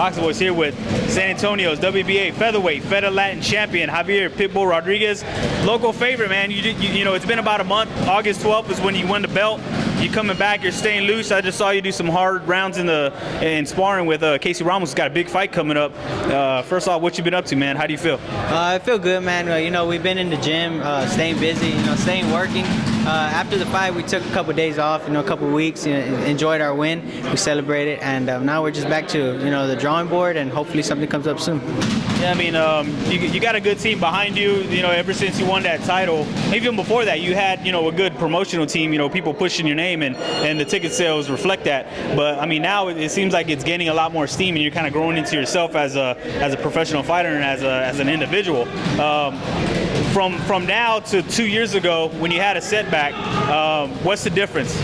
Boxing Voice here with San Antonio's WBA Featherweight Fedelatin Champion Javier Pitbull Rodriguez. Local favorite, man. You know, it's been about a month. August 12th is when you won the belt. You're coming back, you're staying loose. I just saw you do some hard rounds in sparring with Casey Ramos. He's got a big fight coming up. First off, what you been up to, man? How do you feel? I feel good, man. You know, we've been in the gym, staying busy, you know, staying working. After the fight, we took a couple days off, you know, a couple weeks, you know, enjoyed our win. We celebrated, and now we're just back to, you know, the drawing board, and hopefully something comes up soon. Yeah, I mean, you got a good team behind you, you know, ever since you won that title. Even before that, you had, you know, a good promotional team, you know, people pushing your name, and the ticket sales reflect that. But, I mean, now it seems like it's gaining a lot more steam, and you're kind of growing into yourself as a professional fighter and as an individual. From now to 2 years ago, when you had a setback, what's the difference?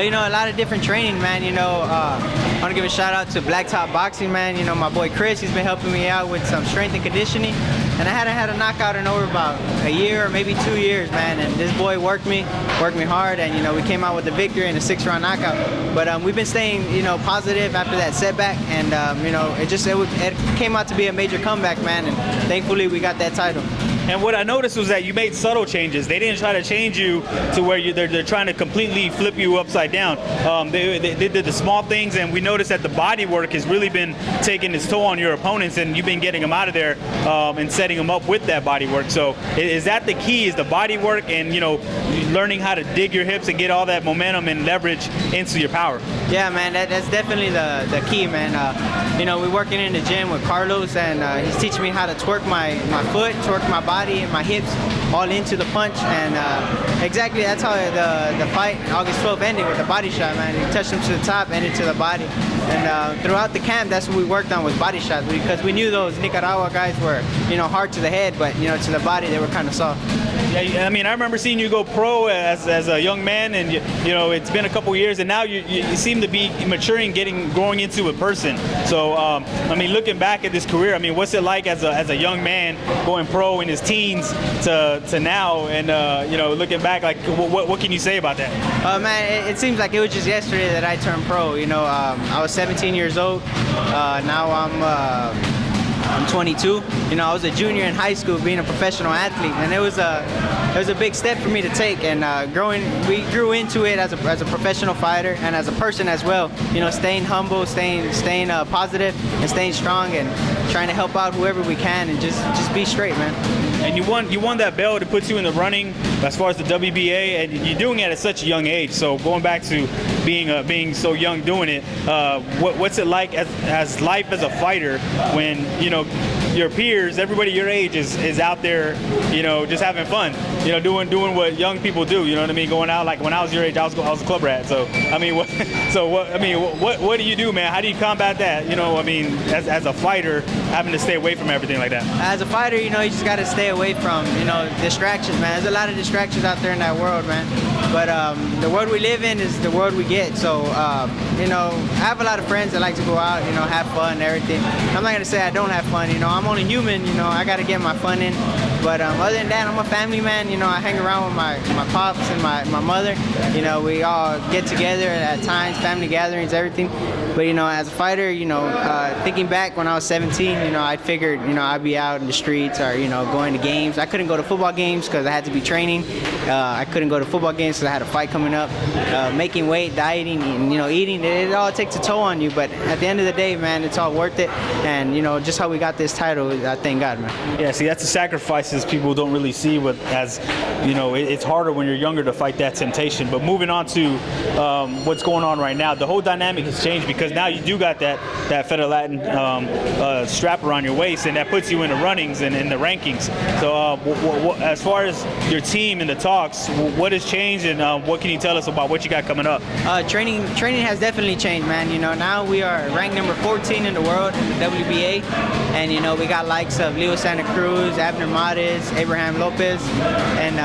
You know, a lot of different training, man. You know, I want to give a shout out to Blacktop Boxing, man. You know, my boy Chris, he's been helping me out with some strength and conditioning. And I hadn't had a knockout in over about a year or maybe 2 years, man. And this boy worked me hard, and you know, we came out with the victory in a 6-round knockout. But we've been staying, you know, positive after that setback, and you know, it came out to be a major comeback, man. And thankfully, we got that title. And what I noticed was that you made subtle changes. They didn't try to change you to where they're trying to completely flip you upside down. They did the small things, and we noticed that the body work has really been taking its toll on your opponents, and you've been getting them out of there and setting them up with that body work. So is that the key, is the body work and, you know, learning how to dig your hips and get all that momentum and leverage into your power? Yeah, man, that's definitely the key, man. You know, we're working in the gym with Carlos, and he's teaching me how to twerk my foot, twerk my body and my hips all into the punch, and exactly that's how the fight August 12th ended, with the body shot, man. He touched him to the top, ended to the body, and throughout the camp, that's what we worked on, with body shots, because we knew those Nicaragua guys were, you know, hard to the head, but you know, to the body they were kind of soft. Yeah, I mean, I remember seeing you go pro as a young man, and you know, it's been a couple years, and now you seem to be maturing, growing into a person. So, I mean, looking back at this career, I mean, what's it like as a young man going pro in his teens to now, and you know, looking back, like, what can you say about that? Man, it seems like it was just yesterday that I turned pro. You know, I was 17 years old. Now I'm 22. You know, I was a junior in high school, being a professional athlete, and it was a big step for me to take. And we grew into it as a professional fighter and as a person as well. You know, staying humble, staying positive, and staying strong, and trying to help out whoever we can, and just be straight, man. And you won that belt. It puts you in the running as far as the WBA, and you're doing it at such a young age. So going back to being so young doing it, what's it like as life as a fighter when, you know, your peers, everybody your age is out there, you know, just having fun, you know, doing what young people do, you know what I mean? Going out, like when I was your age, I was a club rat. So I mean, what do you do, man? How do you combat that? You know, I mean, as a fighter, having to stay away from everything like that. As a fighter, you know, you just got to stay away from, you know, distractions, man. There's a lot of distractions out there in that world, man. But the world we live in is the world we get. So, you know, I have a lot of friends that like to go out, you know, have fun and everything. I'm not gonna say I don't have fun, you know. I'm only human, you know. I gotta get my fun in. But other than that, I'm a family man. You know, I hang around with my pops and my mother. You know, we all get together at times, family gatherings, everything. But you know, as a fighter, you know, thinking back when I was 17, you know, I figured, you know, I'd be out in the streets or, you know, going to games. I couldn't go to football games because I had to be training. I couldn't go to football games because I had a fight coming up. Making weight, dieting, and, you know, eating, it all takes a toll on you. But at the end of the day, man, it's all worth it. And you know, just how we got this title, I thank God, man. Yeah, see, that's the sacrifices people don't really see. As you know, it's harder when you're younger to fight that temptation. But moving on to what's going on right now, the whole dynamic has changed because now you do got that Fedelatin strap around your waist, and that puts you in the runnings and in the rankings. So as far as your team and the talks, what has changed, and what can you tell us about what you got coming up? Training has definitely changed, man. You know, now we are ranked number 14 in the world in the WBA, and you know, we got likes of Leo Santa Cruz, Abner Mares, Abraham Lopez, and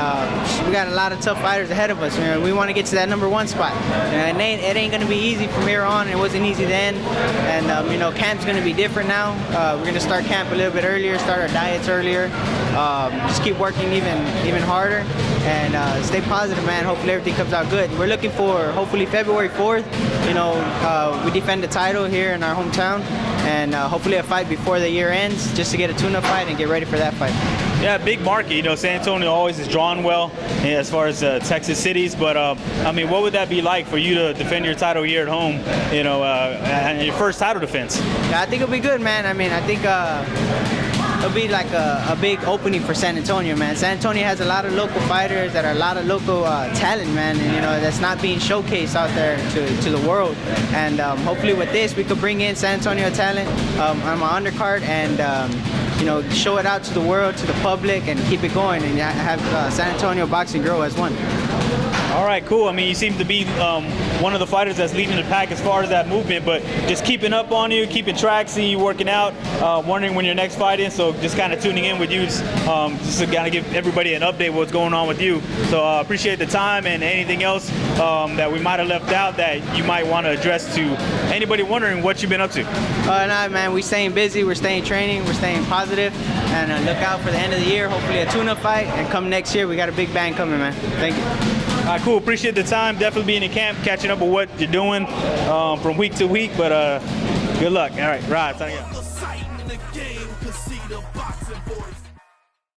we got a lot of tough fighters ahead of us. You know, we want to get to that number 1 spot, and it ain't gonna be easy from here on. It wasn't easy then, and you know, camp's gonna be different now. We're gonna start camp a little bit earlier, start our diets earlier, just keep working even harder, and stay positive, man. Hopefully everything comes out good. We're looking for hopefully February 4th. You know, we defend the title here in our hometown, and hopefully a fight before the year ends, just to get a tune-up fight and get ready for that fight. Yeah, big market. You know, San Antonio always is drawn well as far as Texas cities. But I mean, what would that be like for you to defend your title here at home? You know, and your first title defense. Yeah, I think it'll be good, man. I mean, I think it'll be like a big opening for San Antonio, man. San Antonio has a lot of local fighters that are a lot of local talent, man, and you know that's not being showcased out there to the world. And hopefully with this, we could bring in San Antonio talent on my undercard and. You know, show it out to the world, to the public, and keep it going, and have San Antonio boxing grow as one. All right, cool. I mean, you seem to be one of the fighters that's leading the pack as far as that movement, but just keeping up on you, keeping track, seeing you working out, wondering when your next fight is. So just kind of tuning in with you, just to kind of give everybody an update what's going on with you. So appreciate the time, and anything else that we might have left out that you might want to address to anybody wondering what you've been up to. No, man, we're staying busy, we're staying training, we're staying positive, and look out for the end of the year, hopefully a tune-up fight, and come next year, we got a big bang coming, man. Thank you. All right, cool. Appreciate the time. Definitely being in camp, catching up with what you're doing from week to week. But good luck. All right, Rod, signing out.